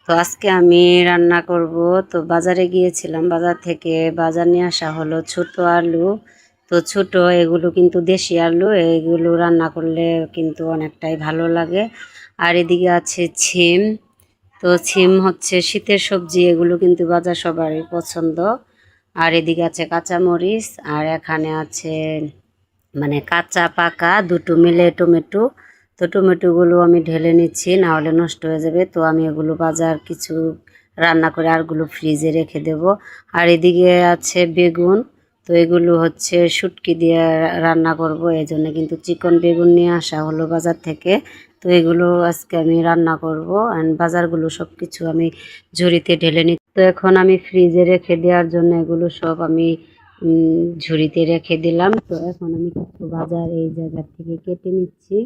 তো আজকে আমি রান্না করব। তো বাজারে গিয়েছিলাম, বাজার থেকে বাজার নিয়ে আসা হলো ছোট আলু। তো ছোট এগুলো কিন্তু দেশি আলু, এগুলো রান্না করলে কিন্তু অনেকটাই ভালো লাগে। আর এদিকে আছে ছিম। তো ছিম হচ্ছে শীতের সবজি, এগুলো কিন্তু বাজার সবারই পছন্দ। আর এদিকে আছে কাঁচামরিচ, আর এখানে আছে মানে কাঁচা পাকা দুটো মিলে টমেটো। তো টমেটোগুলো আমি ঢেলে নিচ্ছি, না হলে নষ্ট হয়ে যাবে। তো আমি এগুলো বাজার কিছু রান্না করে আরগুলো ফ্রিজে রেখে দেব। আর এদিকে আছে বেগুন। তো এগুলো হচ্ছে শুটকি দিয়ে রান্না করব, এই জন্য কিন্তু চিকন বেগুন নিয়ে আসা হলো বাজার থেকে। তো এগুলো আজকে আমি রান্না করব। অ্যান্ড বাজারগুলো সব কিছু আমি ঝুড়িতে ঢেলে নিচ্ছি। তো এখন আমি ফ্রিজে রেখে দেওয়ার জন্য এগুলো সব আমি ঝুড়িতে রেখে দিলাম। তো এখন আমি কিছু বাজার এই জায়গা থেকে কেটে নিচ্ছি।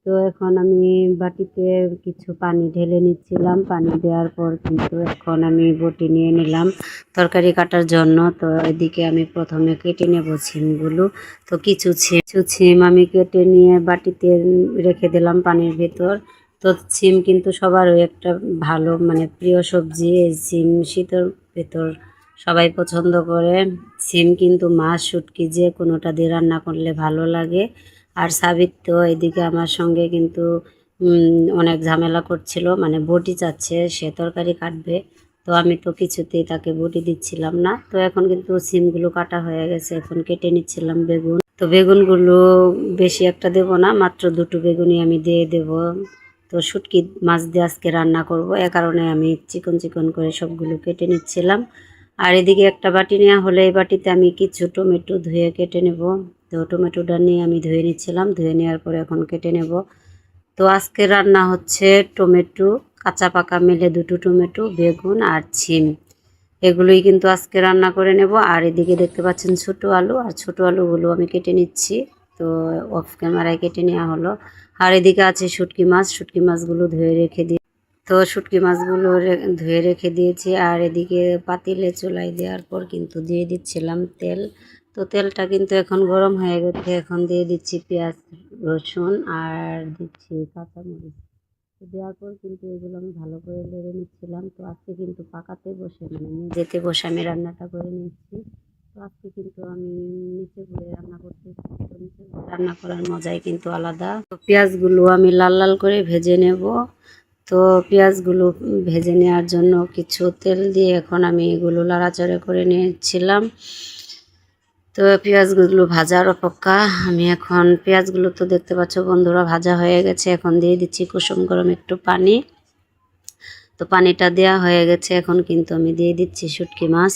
তো এখন আমি বাটিতে কিছু পানি ঢেলে নিচ্ছিলাম, পানি দেওয়ার পর কিন্তু এখন আমি বটি নিয়ে নিলাম তরকারি কাটার জন্য। তো এদিকে আমি প্রথমে কেটে নেব ছিমগুলো। তো কিছু ছিম আমি কেটে নিয়ে বাটিতে রেখে দিলাম পানির ভেতর। তো ছিম কিন্তু সবারই একটা ভালো মানে প্রিয় সবজি। এই ছিম শীতের ভেতর সবাই পছন্দ করে। সিম কিন্তু মাছ শুটকি যে কোনোটা দিয়ে রান্না করলে ভালো লাগে। আর সাবিত তো এদিকে আমার সঙ্গে কিন্তু অনেক ঝামেলা করছিল, মানে বটি চাচ্ছে, সে তরকারি কাটবে। তো আমি তো কিছুতেই তাকে বটি দিচ্ছিলাম না। তো এখন কিন্তু সিমগুলো কাটা হয়ে গেছে, এখন কেটে নিচ্ছিলাম বেগুন। তো বেগুনগুলো বেশি একটা দেব না, মাত্র দুটো বেগুনই আমি দিয়ে দেব। তো শুটকি মাছ দিয়ে আজকে রান্না করব, এ কারণে আমি চিকন চিকন করে সবগুলো কেটে নিচ্ছিলাম। আর এদিকে একটা বাটি নেওয়া হলে এই বাটিতে আমি কিছু টমেটো ধুয়ে কেটে নেব। তো টমেটোটা নিয়ে আমি ধুয়ে নিচ্ছিলাম, ধুয়ে নেওয়ার পরে এখন কেটে নেব। তো আজকে রান্না হচ্ছে টমেটো, কাঁচা পাকা মিলে দুটো টমেটো, বেগুন আর ছিম, এগুলোই কিন্তু আজকে রান্না করে নেব। আর এদিকে দেখতে পাচ্ছেন ছোট আলু, আর ছোট আলুগুলো আমি কেটে নিচ্ছি। তো অফ ক্যামেরায় কেটে নেওয়া হলো। আর এদিকে আছে শুটকি মাছ, শুটকি মাছগুলো ধুয়ে রেখে দিই। তো শুটকি মাছগুলো ধুয়ে রেখে দিয়েছি। আর এদিকে পাতিলে চুলায় দেওয়ার পর কিন্তু দিয়ে দিচ্ছিলাম তেল। তো তেলটা কিন্তু এখন গরম হয়ে গেছে, এখন দিয়ে দিচ্ছি পেঁয়াজ, রসুন আর দিচ্ছি কাঁচামরিচ। তো দেওয়ার পর কিন্তু এগুলো আমি ভালো করে নেড়ে নিচ্ছিলাম। তো আজকে কিন্তু পাকাতে বসে মানে মেঝেতে বসে আমি রান্নাটা করে নিচ্ছি। তো আজকে কিন্তু আমি নিচে ঘুরে রান্না করতেছি। তো নিচে ঘুরে রান্না করার মজাই কিন্তু আলাদা। তো পেঁয়াজগুলো আমি লাল লাল করে ভেজে নেব। তো পেঁয়াজগুলো ভেজে নেওয়ার জন্য কিছু তেল দিয়ে এখন আমি এগুলো লাড়াচাড়া করে নিয়েছিলাম। তো পেঁয়াজগুলো ভাজার অপেক্ষা আমি এখন, পেঁয়াজগুলো তো দেখতে পাচ্ছ বন্ধুরা ভাজা হয়ে গেছে। এখন দিয়ে দিচ্ছি কুসুম গরম একটু পানি। তো পানিটা দেওয়া হয়ে গেছে, এখন কিন্তু আমি দিয়ে দিচ্ছি শুটকি মাছ।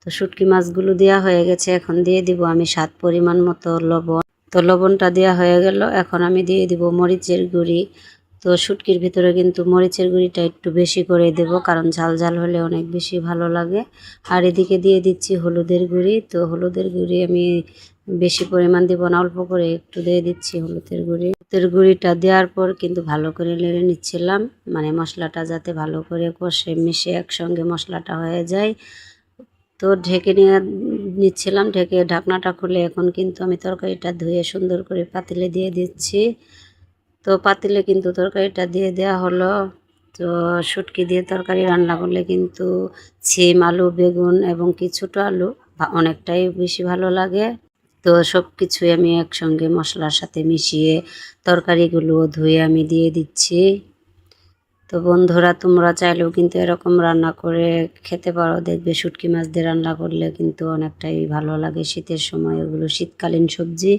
তো শুটকি মাছগুলো দেওয়া হয়ে গেছে, এখন দিয়ে দিব আমি স্বাদ পরিমাণ মতো লবণ। তো লবণটা দেওয়া হয়ে গেল, এখন আমি দিয়ে দিব মরিচের গুঁড়ি। তো শুটকির ভিতরে কিন্তু মরিচের গুঁড়িটা একটু বেশি করে দেব, কারণ ঝাল ঝাল হলে অনেক বেশি ভালো লাগে। আর এদিকে দিয়ে দিচ্ছি হলুদের গুঁড়ি। তো হলুদের গুঁড়ি আমি বেশি পরিমাণ দিব না, অল্প করে একটু দিয়ে দিচ্ছি হলুদের গুঁড়ি। হলুদের গুঁড়িটা দেওয়ার পর কিন্তু ভালো করে নেড়ে নিচ্ছিলাম, মানে মশলাটা যাতে ভালো করে কষে মিশে একসঙ্গে মশলাটা হয়ে যায়। তো ঢেকে নিয়ে নিচ্ছিলাম, ঢেকে ঢাকনাটা খুলে এখন কিন্তু আমি তরকারিটা ধুয়ে সুন্দর করে পাতিলে দিয়ে দিচ্ছি। তো পাতিলে কিন্তু তরকারিটা দিয়ে দেওয়া হলো। তো শুটকি দিয়ে তরকারি রান্না করলে কিন্তু ছিম, আলু, বেগুন এবং কি ছোটো আলু অনেকটাই বেশি ভালো লাগে। তো সব কিছুই আমি একসঙ্গে মশলার সাথে মিশিয়ে তরকারিগুলো ধুয়ে আমি দিয়ে দিচ্ছি। তো বন্ধুরা তোমরা চাইলেও কিন্তু এরকম রান্না করে খেতে পারো, দেখবে শুটকি মাছ দিয়ে রান্না করলে কিন্তু অনেকটাই ভালো লাগে শীতের সময়, ওগুলো শীতকালীন সবজি।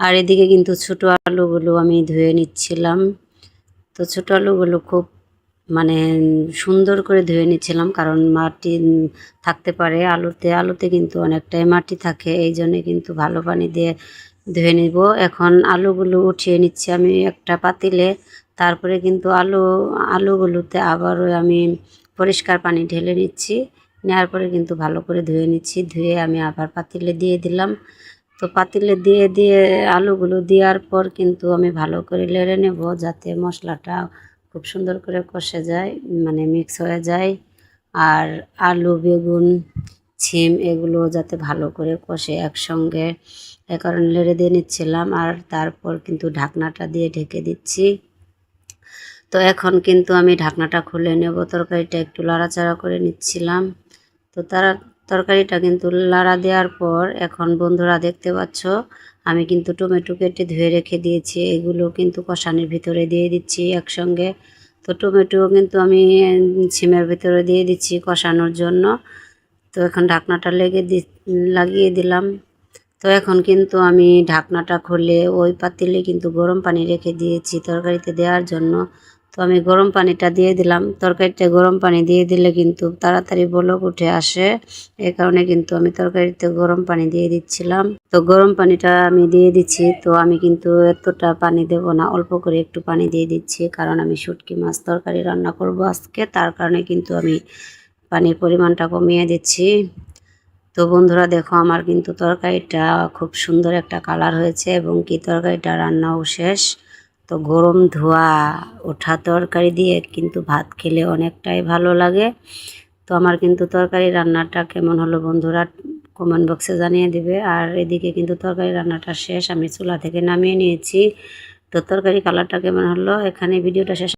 আর এদিকে কিন্তু ছোটো আলুগুলো আমি ধুয়ে নিচ্ছিলাম। তো ছোটো আলুগুলো খুব মানে সুন্দর করে ধুয়ে নিচ্ছিলাম, কারণ মাটি থাকতে পারে আলুতে, আলুতে কিন্তু অনেকটাই মাটি থাকে, এই জন্যে কিন্তু ভালো পানি দিয়ে ধুয়ে নিব। এখন আলুগুলো উঠিয়ে নিচ্ছি আমি একটা পাতিলে। তারপরে কিন্তু আলুগুলোতে আবারও আমি পরিষ্কার পানি ঢেলে নিচ্ছি, নেওয়ার পরে কিন্তু ভালো করে ধুয়ে নিচ্ছি, ধুয়ে আমি আবার পাতিলে দিয়ে দিলাম। তো পাতিলে দিয়ে দিয়ে আলুগুলো দেওয়ার পর কিন্তু আমি ভালো করে নেড়ে নেব, যাতে মশলাটা খুব সুন্দর করে কষে যায়, মানে মিক্স হয়ে যায়। আর আলু, বেগুন, ছিম এগুলো যাতে ভালো করে কষে একসঙ্গে, এ কারণে নেড়ে দিয়ে নিচ্ছিলাম। আর তারপর কিন্তু ঢাকনাটা দিয়ে ঢেকে দিচ্ছি। তো এখন কিন্তু আমি ঢাকনাটা খুলে নেব, তরকারিটা একটু লাড়াচাড়া করে নিচ্ছিলাম। তো তরকারিটা কিন্তু লাড়া দেওয়ার পর এখন বন্ধুরা দেখতে পাচ্ছ আমি কিন্তু টমেটো কেটে ধুয়ে রেখে দিয়েছি, এগুলো কিন্তু কষানির ভিতরে দিয়ে দিচ্ছি একসঙ্গে। তো টমেটো কিন্তু আমি ছিমের ভিতরে দিয়ে দিচ্ছি কষানোর জন্য। তো এখন ঢাকনাটা লাগিয়ে দিলাম। তো এখন কিন্তু আমি ঢাকনাটা খুলে ওই পাতিলে কিন্তু গরম পানি রেখে দিয়েছি তরকারিতে দেওয়ার জন্য। তো আমি গরম পানিটা দিয়ে দিলাম, তরকারিতে গরম পানি দিয়ে দিলে কিন্তু তাড়াতাড়ি বলক উঠে আসে, এই কারণে কিন্তু আমি তরকারিতে গরম পানি দিয়ে দিচ্ছিলাম। তো গরম পানিটা আমি দিয়ে দিচ্ছি। তো আমি কিন্তু এতটা পানি দেব না, অল্প করে একটু পানি দিয়ে দিচ্ছি, কারণ আমি শুটকি মাছ তরকারি রান্না করব আজকে, তার কারণে কিন্তু আমি পানির পরিমাণটা কমিয়ে দিচ্ছি। তো বন্ধুরা দেখো আমার কিন্তু তরকারিটা খুব সুন্দর একটা কালার হয়েছে এবং কি তরকারিটা রান্নাও শেষ। তো গরম ধোয়া ওঠা তরকারি দিয়ে কিন্তু ভাত খেলে অনেকটাই ভালো লাগে। তো আমার কিন্তু তরকারি রান্নাটা কেমন হলো বন্ধুরা কমেন্ট বক্সে জানিয়ে দিবে। আর এদিকে কিন্তু তরকারি রান্নাটা শেষ, আমি চুলা থেকে নামিয়ে নিয়েছি। তো তরকারি কালারটা কেমন হলো, এখানে ভিডিওটা শেষ।